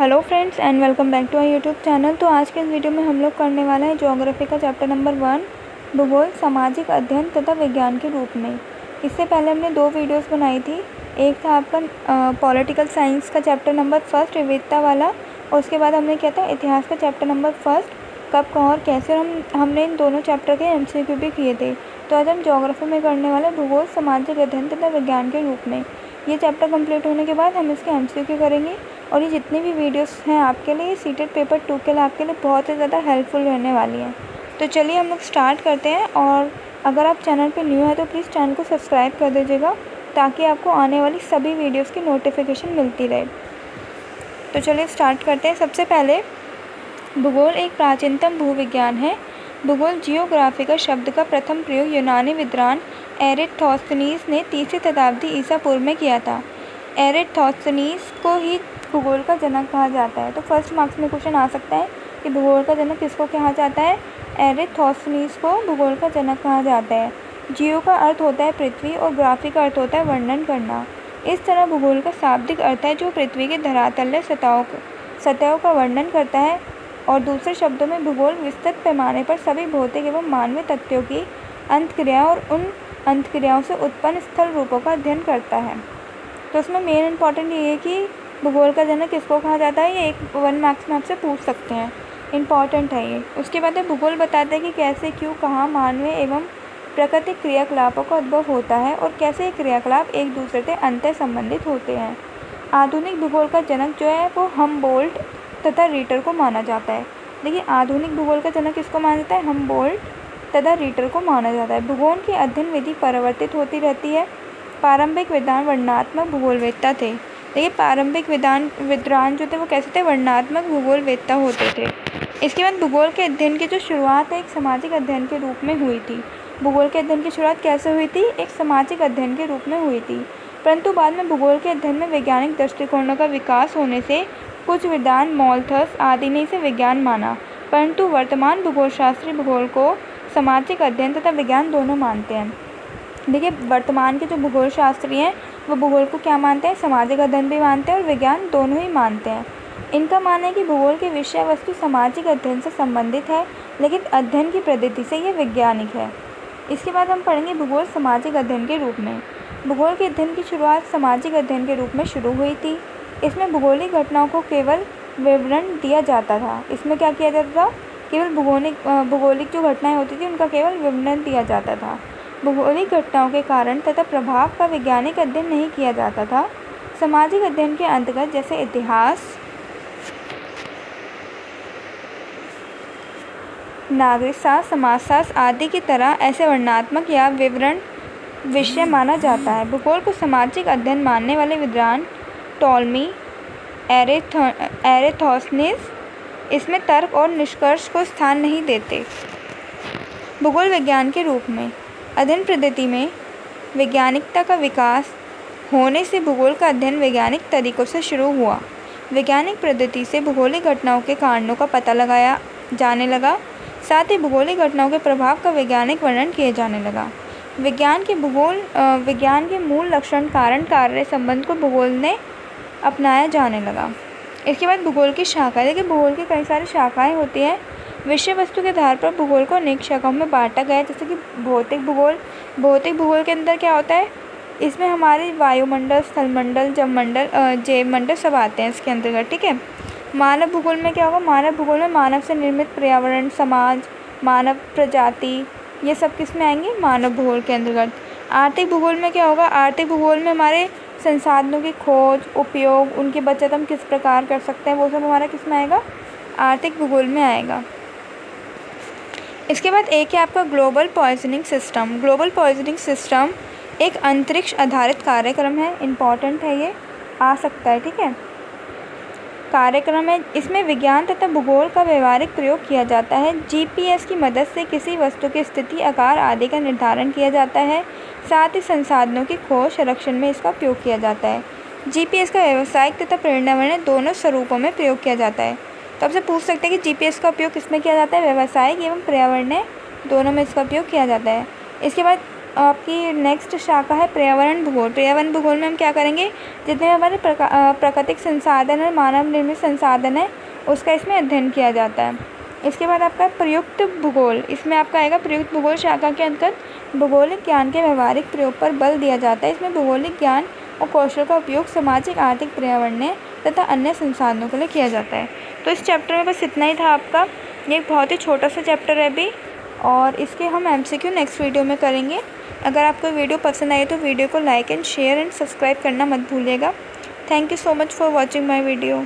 Hello friends and welcome back to our YouTube channel. तो आज के इस वीडियो में हम लोग करने वाले हैं ज्योग्राफी का चैप्टर नंबर 1 भूगोल सामाजिक अध्ययन तथा विज्ञान के रूप में। इससे पहले हमने 2 वीडियोस बनाई थी। एक था आपका पॉलिटिकल साइंस का चैप्टर नंबर 1 विविधता वाला, और उसके बाद हमने किया था इतिहास का चैप्टर नंबर 1 कब कहाँ और कैसे। हमने इन दोनों चैप्टर के MCQ भी किए थे। तो आज हम ज्योग्राफी में करने वाले भूगोल सामाजिक अध्ययन तथा विज्ञान के रूप में। ये चैप्टर कंप्लीट होने के बाद हम इसके MCQ करेंगे, और ये जितनी भी वीडियोस हैं आपके लिए सीटेट पेपर 2 के लिए आपके लिए बहुत ही ज़्यादा हेल्पफुल रहने वाली हैं। तो चलिए हम लोग स्टार्ट करते हैं। और अगर आप चैनल पे न्यू है तो प्लीज़ चैनल को सब्सक्राइब कर दीजिएगा, ताकि आपको आने वाली सभी वीडियोस की नोटिफिकेशन मिलती रहे। तो चलिए स्टार्ट करते हैं। सबसे पहले भूगोल एक प्राचीनतम भूविज्ञान है। भूगोल जियोग्राफी का शब्द का प्रथम प्रयोग यूनानी विद्वान एरिस्थोस्थनीज ने 3वीं शताब्दी ईसा पूर्व में किया था। एरिस्थोस्थनीज को ही भूगोल का जनक कहा जाता है। तो फर्स्ट मार्क्स में क्वेश्चन आ सकता है कि भूगोल का जनक किसको कहा जाता है? एरिस्थोस्थनीज को भूगोल का जनक कहा जाता है। जियो का अर्थ होता है पृथ्वी और ग्राफी का अर्थ होता है वर्णन करना। इस तरह भूगोल का शाब्दिक अर्थ है जो पृथ्वी के धरातलीय सतहों का वर्णन करता है, और दूसरे शब्दों में भूगोल विस्तृत पैमाने पर सभी भौतिक एवं मानवीय तथ्यों की अंतक्रिया और उन अंतक्रियाओं से उत्पन्न स्थल रूपों का अध्ययन करता है। तो इसमें मेन इंपॉर्टेंट ये है कि भूगोल का जनक किसको कहा जाता है। ये 1 मार्क्स में आपसे पूछ सकते हैं, इंपॉर्टेंट है ये। उसके बाद भूगोल बताता है कि कैसे, क्यों, कहाँ मानवीय एवं प्राकृतिक क्रियाकलापों का उद्भव होता है, और कैसे ये क्रियाकलाप एक दूसरे से अंतर संबंधित होते हैं। आधुनिक भूगोल का जनक जो है वो हमबोल्ट तथा रीटर को माना जाता है। देखिए, आधुनिक भूगोल का जनक किसको माना जाता है? हमबोल्ट तथा रीटर को माना जाता है। भूगोल की अध्ययन विधि परिवर्तित होती रहती है। पारंपरिक विद्वान वर्णनात्मक भूगोलवेत्ता थे। देखिए, पारंपरिक विद्वान जो थे वो कैसे थे? वर्णनात्मक भूगोलवेत्ता होते थे। इसके बाद भूगोल के अध्ययन की जो शुरुआत है एक सामाजिक अध्ययन के रूप में हुई थी। भूगोल के अध्ययन की शुरुआत कैसे हुई थी? एक सामाजिक अध्ययन के रूप में हुई थी। परंतु बाद में भूगोल के अध्ययन में वैज्ञानिक दृष्टिकोणों का विकास होने से कुछ विद्वान मॉल्थस आदि ने इसे विज्ञान माना, परंतु वर्तमान भूगोलशास्त्री भूगोल को सामाजिक अध्ययन तथा विज्ञान दोनों मानते हैं। देखिए, वर्तमान के जो भूगोलशास्त्री हैं वो भूगोल को क्या मानते हैं? सामाजिक अध्ययन भी मानते हैं और विज्ञान दोनों ही मानते हैं। इनका मानना है कि भूगोल की विषय वस्तु सामाजिक अध्ययन से संबंधित है, लेकिन अध्ययन की पद्धति से ये वैज्ञानिक है। इसके बाद हम पढ़ेंगे भूगोल सामाजिक अध्ययन के रूप में। भूगोल के अध्ययन की शुरुआत सामाजिक अध्ययन के रूप में शुरू हुई थी। इसमें भूगोलिक घटनाओं को केवल विवरण दिया जाता था। इसमें क्या किया जाता था? केवल भूगोलिक जो घटनाएं होती थी उनका केवल विवरण दिया जाता था। भूगोलिक घटनाओं के कारण तथा प्रभाव का वैज्ञानिक अध्ययन नहीं किया जाता था। सामाजिक अध्ययन के अंतर्गत जैसे इतिहास, नागरिकशास्त्र, समाजशास्त्र आदि की तरह ऐसे वर्णनात्मक या विवरण विषय माना जाता है। भूगोल को सामाजिक अध्ययन मानने वाले विद्वान टॉलमी, एरिस्थोस्थनीज इसमें तर्क और निष्कर्ष को स्थान नहीं देते। भूगोल विज्ञान के रूप में अध्ययन पद्धति में वैज्ञानिकता का विकास होने से भूगोल का अध्ययन वैज्ञानिक तरीकों से शुरू हुआ। वैज्ञानिक पद्धति से भूगोलिक घटनाओं के कारणों का पता लगाया जाने लगा, साथ ही भूगोलिक घटनाओं के प्रभाव का वैज्ञानिक वर्णन किया जाने लगा। विज्ञान के मूल लक्षण कारण कार्य संबंध को भूगोल ने अपनाया जाने लगा। इसके बाद भूगोल की शाखाएं। देखिए, भूगोल की कई सारी शाखाएं होती हैं। विषय वस्तु के आधार पर भूगोल को अनेक शाखाओं में बांटा गया है, जैसे कि भौतिक भूगोल। भौतिक भूगोल के अंदर क्या होता है? इसमें हमारे वायुमंडल, स्थलमंडल, जैवमंडल सब आते हैं इसके अंतर्गत, ठीक है। मानव भूगोल में क्या होगा? मानव भूगोल में मानव से निर्मित पर्यावरण, समाज, मानव प्रजाति, ये सब किस में आएंगे? मानव भूगोल के अंतर्गत। आर्थिक भूगोल में क्या होगा? आर्थिक भूगोल में हमारे संसाधनों की खोज, उपयोग, उनकी बचत हम किस प्रकार कर सकते हैं, वो सब हमारा किस में आएगा? आर्थिक भूगोल में आएगा। इसके बाद एक है आपका global poisoning system. Global poisoning system एक अंतरिक्ष आधारित कार्यक्रम है। इंपॉर्टेंट है, ये आ सकता है, ठीक है। कार्यक्रम है, इसमें विज्ञान तथा भूगोल का व्यवहारिक प्रयोग किया जाता है। GPS की मदद से किसी वस्तु की स्थिति, आकार आदि का निर्धारण किया जाता है। साथ ही संसाधनों की खोज, संरक्षण में इसका उपयोग किया जाता है। GPS का व्यावसायिक तथा पर्यावरणीय दोनों स्वरूपों में प्रयोग किया जाता है। तो आपसे पूछ सकते हैं कि GPS का उपयोग किस में किया जाता है? व्यावसायिक एवं पर्यावरणीय दोनों में इसका उपयोग किया जाता है। इसके बाद आपकी नेक्स्ट शाखा है पर्यावरण भूगोल। पर्यावरण भूगोल में हम क्या करेंगे, जितने हमारे प्राकृतिक संसाधन और मानव निर्मित संसाधन है उसका इसमें अध्ययन किया जाता है। इसके बाद आपका प्रयुक्त भूगोल, इसमें आपका आएगा प्रयुक्त भूगोल शाखा के अंतर्गत भौगोलिक ज्ञान के व्यवहारिक प्रयोग पर बल दिया जाता है। इसमें भौगोलिक ज्ञान और कौशल का उपयोग सामाजिक, आर्थिक, पर्यावरणीय तथा अन्य संसाधनों के लिए किया जाता है। तो इस चैप्टर में बस इतना ही था आपका। ये एक बहुत ही छोटा सा चैप्टर है अभी, और इसके हम MCQ नेक्स्ट वीडियो में करेंगे। अगर आपको वीडियो पसंद आई तो वीडियो को like and share and subscribe करना मत भूलिएगा। Thank you so much for watching my video.